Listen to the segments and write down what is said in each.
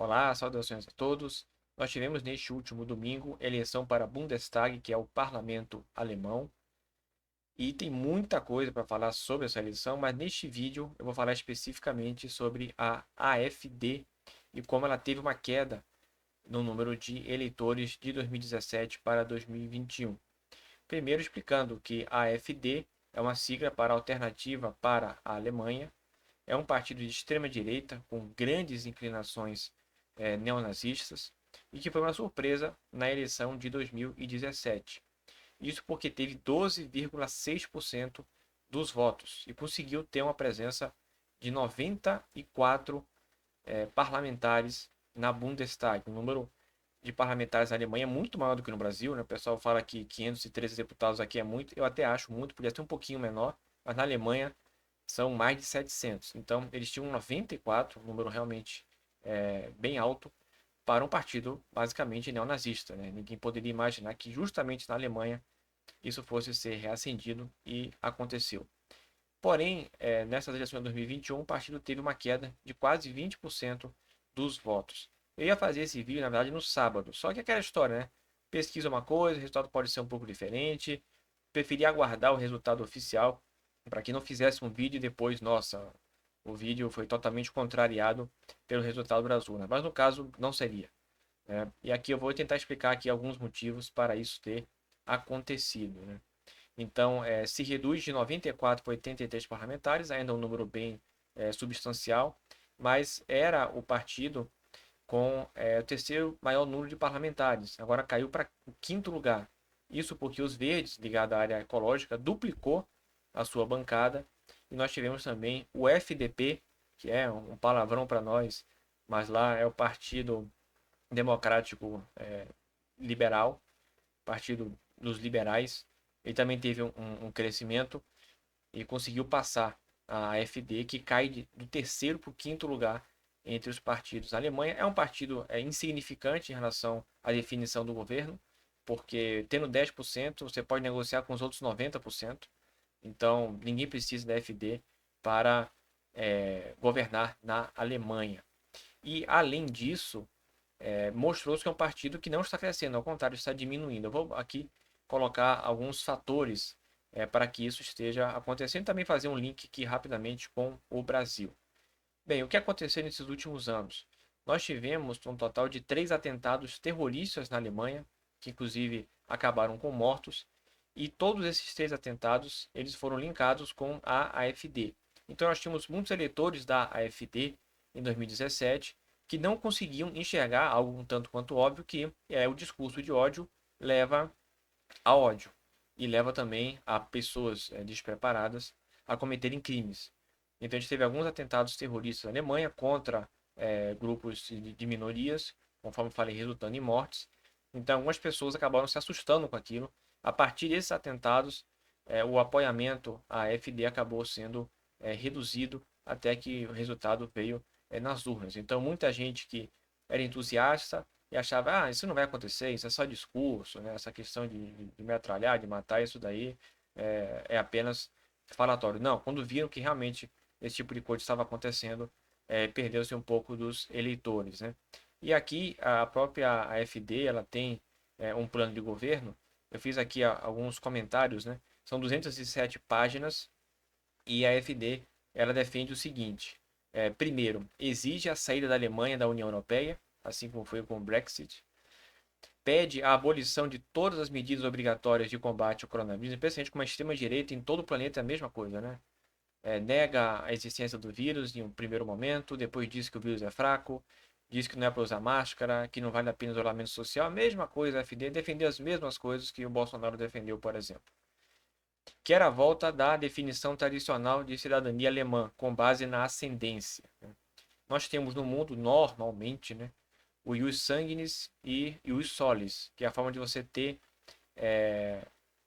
Olá, saudações a todos. Nós tivemos neste último domingo eleição para Bundestag, que é o parlamento alemão, e tem muita coisa para falar sobre essa eleição, mas neste vídeo eu vou falar especificamente sobre a AfD e como ela teve uma queda no número de eleitores de 2017 para 2021. Primeiro explicando que a AfD é uma sigla para Alternativa para a Alemanha, é um partido de extrema direita com grandes inclinações neonazistas e que foi uma surpresa na eleição de 2017. Isso porque teve 12,6% dos votos e conseguiu ter uma presença de 94 parlamentares na Bundestag. O número de parlamentares na Alemanha é muito maior do que no Brasil, né? O pessoal fala que 513 deputados aqui é muito, eu até acho muito, podia ser um pouquinho menor, mas na Alemanha são mais de 700. Então, eles tinham 94, um número realmente bem alto, para um partido basicamente neonazista. Né? Ninguém poderia imaginar que justamente na Alemanha isso fosse ser reacendido e aconteceu. Porém, nessas eleições de 2021, o partido teve uma queda de quase 20% dos votos. Eu ia fazer esse vídeo, na verdade, no sábado. Só que aquela história, né? Pesquisa uma coisa, o resultado pode ser um pouco diferente. Preferi aguardar o resultado oficial para que não fizesse um vídeo e depois, nossa, o vídeo foi totalmente contrariado pelo resultado das urnas. Mas no caso, não seria. Né? E aqui eu vou tentar explicar aqui alguns motivos para isso ter acontecido. Né? Então, se reduz de 94 para 83 parlamentares, ainda um número bem substancial, mas era o partido com o terceiro maior número de parlamentares. Agora caiu para o quinto lugar. Isso porque os Verdes, ligados à área ecológica, duplicou a sua bancada. E nós tivemos também o FDP, que é um palavrão para nós, mas lá é o Partido Democrático Liberal, Partido dos Liberais. Ele também teve um crescimento e conseguiu passar a AfD, que cai do terceiro para o quinto lugar entre os partidos. A Alemanha é um partido insignificante em relação à definição do governo, porque tendo 10%, você pode negociar com os outros 90%. Então, ninguém precisa da AfD para governar na Alemanha. E, além disso, mostrou-se que é um partido que não está crescendo, ao contrário, está diminuindo. Eu vou aqui colocar alguns fatores para que isso esteja acontecendo e também fazer um link aqui rapidamente com o Brasil. Bem, o que aconteceu nesses últimos anos? Nós tivemos um total de 3 atentados terroristas na Alemanha, que inclusive acabaram com mortos, e todos esses 3 atentados eles foram linkados com a AfD. Então nós tínhamos muitos eleitores da AfD em 2017 que não conseguiam enxergar algo um tanto quanto óbvio que o discurso de ódio leva a ódio e leva também a pessoas despreparadas a cometerem crimes. Então a gente teve alguns atentados terroristas na Alemanha contra grupos de minorias, conforme falei, resultando em mortes. Então algumas pessoas acabaram se assustando com aquilo. A partir desses atentados, o apoiamento à AfD acabou sendo reduzido até que o resultado veio nas urnas. Então muita gente que era entusiasta e achava, isso não vai acontecer, isso é só discurso, né? Essa questão de metralhar, de matar, isso daí é apenas falatório. Não, quando viram que realmente esse tipo de coisa estava acontecendo, perdeu-se um pouco dos eleitores, né? E aqui a própria AfD, ela tem um plano de governo. Eu fiz aqui alguns comentários, né? São 207 páginas e a AfD, ela defende o seguinte: primeiro, exige a saída da Alemanha da União Europeia, assim como foi com o Brexit. Pede a abolição de todas as medidas obrigatórias de combate ao coronavírus, especialmente com a extrema-direita em todo o planeta é a mesma coisa, né? Nega a existência do vírus em um primeiro momento, depois diz que o vírus é fraco, diz que não é para usar máscara, que não vale a pena isolamento social. A mesma coisa, a FD defendeu as mesmas coisas que o Bolsonaro defendeu, por exemplo. Quer a volta da definição tradicional de cidadania alemã, com base na ascendência. Nós temos no mundo, normalmente, né, o ius sanguinis e o ius solis, que é a forma de você ter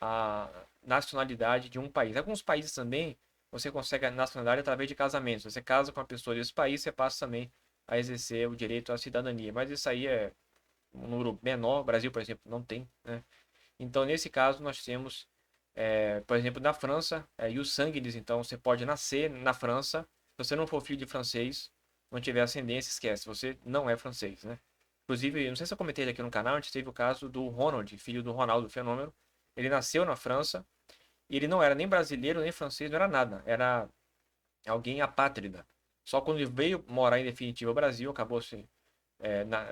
a nacionalidade de um país. Alguns países também você consegue a nacionalidade através de casamento. Você casa com uma pessoa desse país, você passa também a exercer o direito à cidadania. Mas isso aí é um número menor. O Brasil, por exemplo, não tem. Né? Então, nesse caso, nós temos, por exemplo, na França, e os sanguíneos. Então, você pode nascer na França. Se você não for filho de francês, não tiver ascendência, esquece, você não é francês, né? Inclusive, não sei se eu comentei aqui no canal, a gente teve o caso do Ronald, filho do Ronaldo Fenômeno. Ele nasceu na França e ele não era nem brasileiro, nem francês, não era nada. Era alguém apátrida. Só quando ele veio morar em definitivo ao Brasil, acabou se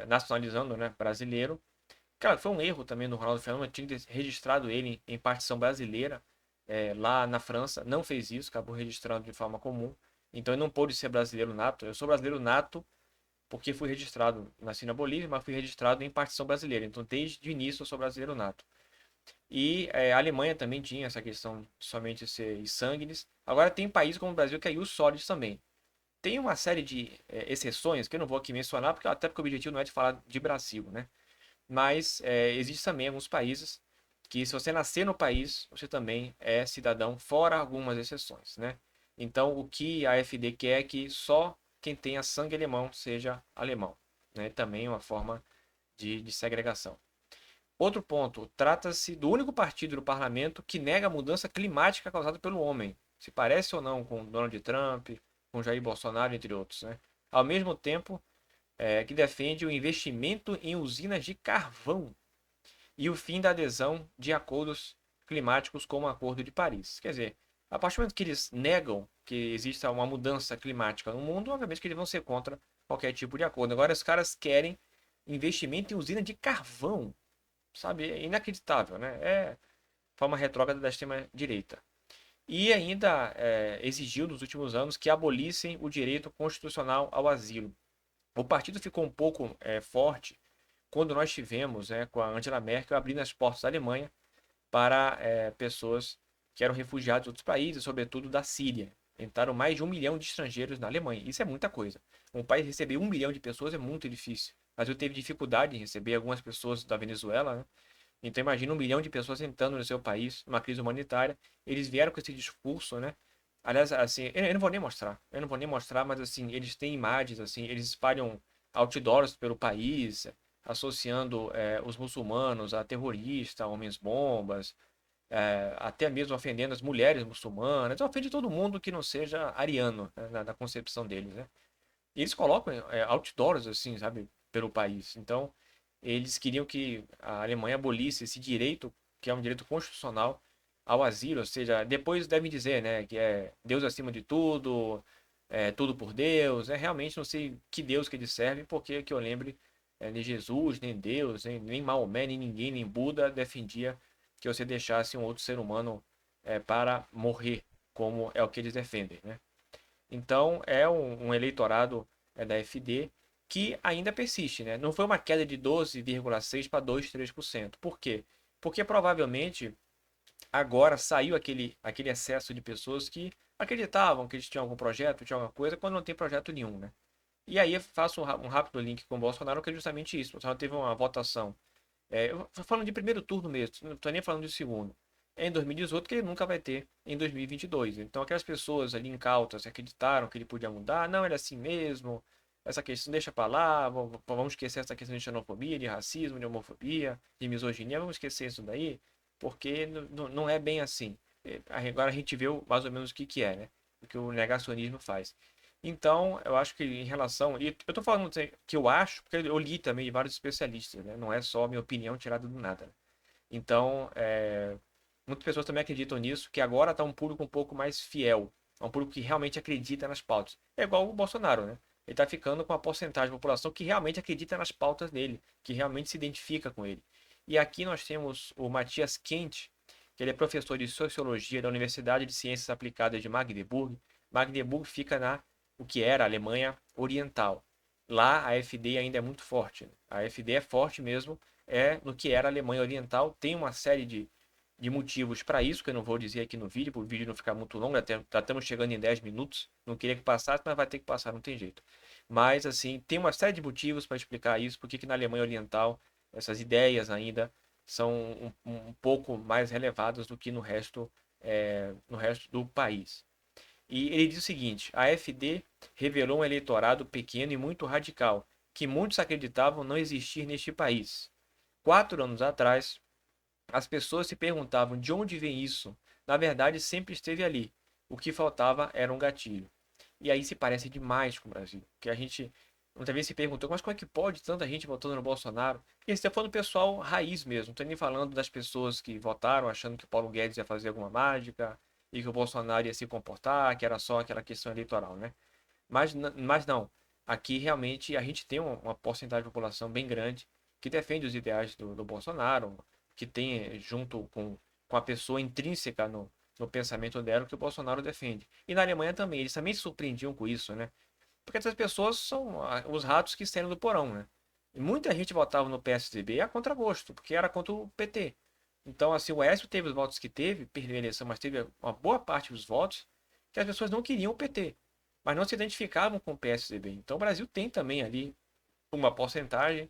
nacionalizando, né, brasileiro. Cara, foi um erro também do Ronaldo Fenômeno, tinha registrado ele em partição brasileira lá na França, não fez isso, acabou registrando de forma comum. Então ele não pôde ser brasileiro nato. Eu sou brasileiro nato porque fui registrado, nasci na Bolívia, mas fui registrado em partição brasileira. Então desde o início eu sou brasileiro nato. E a Alemanha também tinha essa questão de somente ser sanguíneos. Agora tem países como o Brasil que é ius soli também. Tem uma série de exceções que eu não vou aqui mencionar, porque até porque o objetivo não é de falar de Brasil, né? Mas existe também alguns países que se você nascer no país, você também é cidadão, fora algumas exceções, né? Então o que a AfD quer é que só quem tenha sangue alemão seja alemão, né? Também é uma forma de segregação. Outro ponto, trata-se do único partido do parlamento que nega a mudança climática causada pelo homem, se parece ou não com Donald Trump, com Jair Bolsonaro, entre outros, né? Ao mesmo tempo, que defende o investimento em usinas de carvão e o fim da adesão de acordos climáticos como o Acordo de Paris. Quer dizer, a partir do momento que eles negam que exista uma mudança climática no mundo, obviamente que eles vão ser contra qualquer tipo de acordo. Agora, os caras querem investimento em usina de carvão, sabe? É inacreditável, né? É forma retrógrada da extrema-direita. E ainda exigiu nos últimos anos que abolissem o direito constitucional ao asilo. O partido ficou um pouco forte quando nós tivemos, com a Angela Merkel, abrindo as portas da Alemanha para pessoas que eram refugiados de outros países, sobretudo da Síria. Entraram mais de 1 milhão de estrangeiros na Alemanha. Isso é muita coisa. Um país receber 1 milhão de pessoas é muito difícil. Mas eu teve dificuldade em receber algumas pessoas da Venezuela, né? Então imagina 1 milhão de pessoas entrando no seu país, numa crise humanitária. Eles vieram com esse discurso, né? Aliás, assim, eu não vou nem mostrar. Eu não vou nem mostrar, mas assim, eles têm imagens, assim, eles espalham outdoors pelo país, associando os muçulmanos a terroristas, a homens-bombas, até mesmo ofendendo as mulheres muçulmanas. Ofende todo mundo que não seja ariano, né, na concepção deles, né? E eles colocam outdoors, assim, sabe, pelo país. Então, eles queriam que a Alemanha abolisse esse direito, que é um direito constitucional, ao asilo. Ou seja, depois devem dizer, né, que é Deus acima de tudo, tudo por Deus. Realmente não sei que Deus que eles servem, porque que eu lembre, nem Jesus, nem Deus, nem Maomé, nem ninguém, nem Buda defendia que você deixasse um outro ser humano para morrer, como é o que eles defendem, né? Então, é um eleitorado da FD que ainda persiste, né? Não foi uma queda de 12,6% para 2,3%. Por quê? Porque provavelmente agora saiu aquele excesso de pessoas que acreditavam que eles tinham algum projeto, tinham alguma coisa, quando não tem projeto nenhum, né? E aí eu faço um rápido link com o Bolsonaro, que é justamente isso. O Bolsonaro teve uma votação eu tô falando de primeiro turno mesmo, não estou nem falando de segundo. É em 2018 que ele nunca vai ter em 2022. Então aquelas pessoas ali incautas acreditaram que ele podia mudar, não, ele é assim mesmo, essa questão deixa pra lá, vamos esquecer essa questão de xenofobia, de racismo, de homofobia, de misoginia, vamos esquecer isso daí, porque não é bem assim. Agora a gente vê mais ou menos o que é, né? O que o negacionismo faz. Então, eu acho que em relação. E eu tô falando que eu acho, porque eu li também de vários especialistas, né? Não é só a minha opinião tirada do nada. Então, muitas pessoas também acreditam nisso, que agora está um público um pouco mais fiel. É um público que realmente acredita nas pautas. É igual o Bolsonaro, né? Ele está ficando com uma porcentagem da população que realmente acredita nas pautas dele, que realmente se identifica com ele. E aqui nós temos o Matias Kent, que ele é professor de Sociologia da Universidade de Ciências Aplicadas de Magdeburg. Magdeburg fica na o que era a Alemanha Oriental. Lá a FD ainda é muito forte. A FD é forte mesmo, no que era a Alemanha Oriental. Tem uma série de motivos para isso, que eu não vou dizer aqui no vídeo, para o vídeo não ficar muito longo, até já estamos chegando em 10 minutos. Não queria que passasse, mas vai ter que passar, não tem jeito. Mas, assim, tem uma série de motivos para explicar isso, porque que na Alemanha Oriental essas ideias ainda são um pouco mais relevadas do que no resto do país. E ele diz o seguinte: a AfD revelou um eleitorado pequeno e muito radical, que muitos acreditavam não existir neste país. 4 anos atrás, as pessoas se perguntavam de onde vem isso. Na verdade, sempre esteve ali. O que faltava era um gatilho. E aí se parece demais com o Brasil. Que a gente muitas vezes se perguntou, mas como é que pode tanta gente votando no Bolsonaro? E você está falando do pessoal raiz mesmo, não estou nem falando das pessoas que votaram achando que o Paulo Guedes ia fazer alguma mágica e que o Bolsonaro ia se comportar, que era só aquela questão eleitoral, né? Mas não. Aqui realmente a gente tem uma porcentagem de população bem grande que defende os ideais do Bolsonaro, que tem junto com a pessoa intrínseca no pensamento dela que o Bolsonaro defende. E na Alemanha também, eles também se surpreendiam com isso, né? Porque essas pessoas são os ratos que saíram do porão, né? E muita gente votava no PSDB a contragosto, porque era contra o PT. Então, assim, o Aécio teve os votos que teve, perdeu a eleição, mas teve uma boa parte dos votos que as pessoas não queriam o PT, mas não se identificavam com o PSDB. Então, o Brasil tem também ali uma porcentagem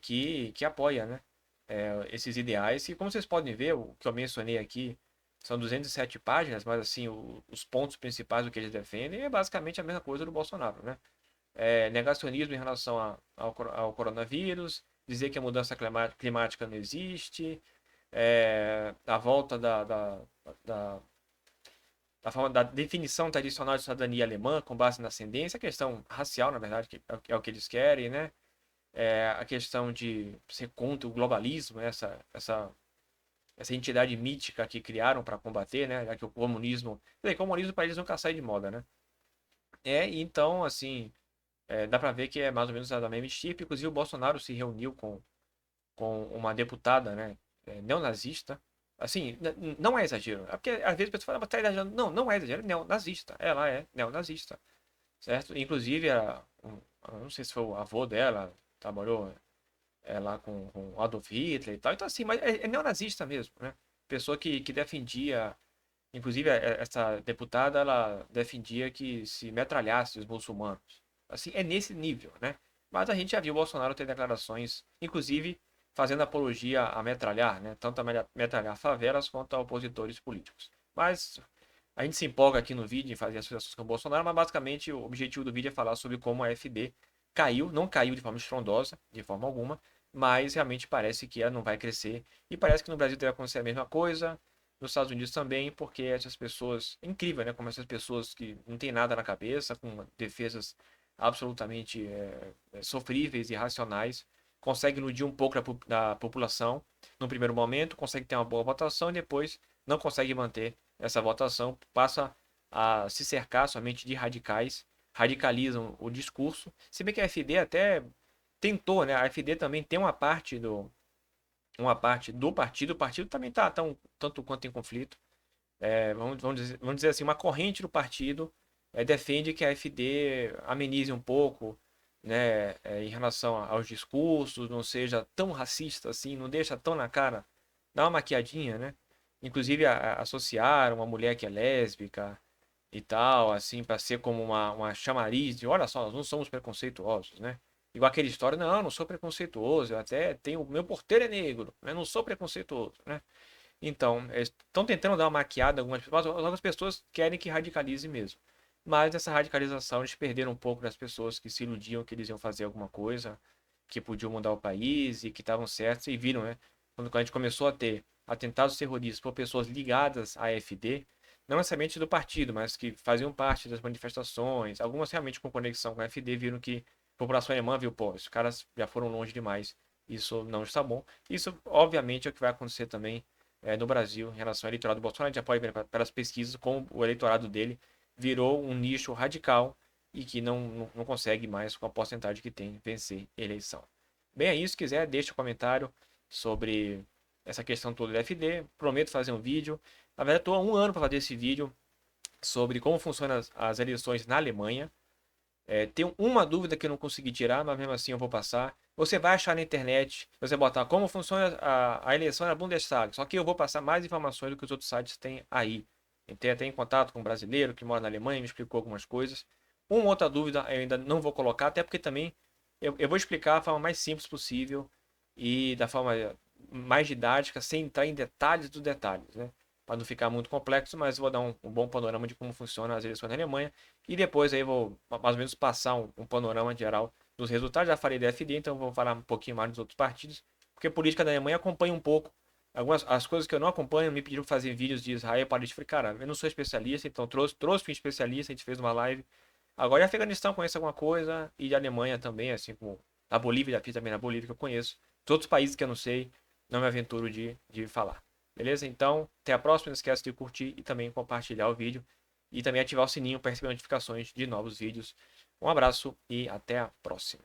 que apoia, né, esses ideais. E como vocês podem ver, o que eu mencionei aqui são 207 páginas, mas assim, os pontos principais do que eles defendem é basicamente a mesma coisa do Bolsonaro, né? Negacionismo em relação ao coronavírus, dizer que a mudança climática não existe, a volta da, da forma da definição tradicional de cidadania alemã com base na ascendência, a questão racial, na verdade, que é o que eles querem, né? A questão de ser contra o globalismo, essa entidade mítica que criaram para combater, né? Já que o comunismo, o comunismo para eles nunca sai de moda, né? Então, assim, dá para ver que é mais ou menos da mesma estirpe. Inclusive, o Bolsonaro se reuniu com uma deputada, né, neonazista. Assim, não é exagero. É porque às vezes a pessoa fala, mas tá exagerando. Não, não é exagero, é neonazista. Ela é neonazista, certo? Inclusive, eu não sei se foi o avô dela, trabalhou lá com Adolf Hitler e tal. Então, assim, mas é neonazista mesmo, né? Pessoa que defendia. Inclusive, essa deputada, ela defendia que se metralhasse os muçulmanos. Assim, é nesse nível, né? Mas a gente já viu o Bolsonaro ter declarações, inclusive fazendo apologia a metralhar, né? Tanto a metralhar favelas quanto a opositores políticos. Mas a gente se empolga aqui no vídeo em fazer associações com o Bolsonaro, mas basicamente o objetivo do vídeo é falar sobre como a AfD caiu, não caiu de forma estrondosa, de forma alguma, mas realmente parece que ela não vai crescer. E parece que no Brasil deve acontecer a mesma coisa, nos Estados Unidos também, porque essas pessoas, incrível, né? Como essas pessoas que não têm nada na cabeça, com defesas absolutamente sofríveis e racionais, conseguem iludir um pouco da população no primeiro momento, conseguem ter uma boa votação e depois não conseguem manter essa votação, passa a se cercar somente de radicais, radicalizam o discurso, se bem que a FD até tentou, né? A FD também tem uma parte do partido, o partido também está tanto quanto em conflito. Vamos dizer assim, uma corrente do partido defende que a FD amenize um pouco, né, em relação aos discursos, não seja tão racista assim, não deixa tão na cara, dá uma maquiadinha, né? Inclusive associaram uma mulher que é lésbica e tal, assim, para ser como uma chamariz de, olha só, nós não somos preconceituosos, né? Igual aquela história, não, eu não sou preconceituoso, eu até tenho, meu porteiro é negro, eu não sou preconceituoso, né? Então, eles estão tentando dar uma maquiada, algumas pessoas querem que radicalize mesmo. Mas nessa radicalização eles perderam um pouco das pessoas que se iludiam que eles iam fazer alguma coisa, que podiam mudar o país e que estavam certos e viram, né? Quando a gente começou a ter atentados terroristas por pessoas ligadas à AfD, não necessariamente do partido, mas que faziam parte das manifestações, algumas realmente com conexão com a AfD, viram que a população alemã viu, pô, os caras já foram longe demais, isso não está bom. Isso, obviamente, é o que vai acontecer também no Brasil em relação ao eleitorado do Bolsonaro. A gente já pode ver pelas pesquisas como o eleitorado dele virou um nicho radical e que não consegue mais, com a porcentagem que tem, vencer eleição. Bem, é isso. Se quiser, deixa um comentário sobre essa questão toda do FD. Prometo fazer um vídeo. Na verdade, estou há um ano para fazer esse vídeo sobre como funcionam as eleições na Alemanha. Tenho uma dúvida que eu não consegui tirar, mas mesmo assim eu vou passar. Você vai achar na internet, você botar como funciona a eleição na Bundestag. Só que eu vou passar mais informações do que os outros sites têm aí. Entrei até em contato com um brasileiro que mora na Alemanha, me explicou algumas coisas. Uma outra dúvida eu ainda não vou colocar, até porque também eu vou explicar da forma mais simples possível e da forma mais didática, sem entrar em detalhes dos detalhes, né? Para não ficar muito complexo, mas vou dar um bom panorama de como funcionam as eleições na Alemanha e depois aí vou mais ou menos passar um panorama geral dos resultados. Já falei da FD, então vou falar um pouquinho mais dos outros partidos, porque a política da Alemanha acompanha um pouco as coisas que eu não acompanho me pediram pra fazer vídeos de Israel, Palestina. Eu falei, cara, eu não sou especialista, então trouxe um especialista, a gente fez uma live. Agora de Afeganistão conheço alguma coisa, e de Alemanha também, assim como a Bolívia, já fiz também na Bolívia que eu conheço. De outros países que eu não sei, não me aventuro de falar. Beleza? Então, até a próxima. Não esquece de curtir e também compartilhar o vídeo. E também ativar o sininho para receber notificações de novos vídeos. Um abraço e até a próxima.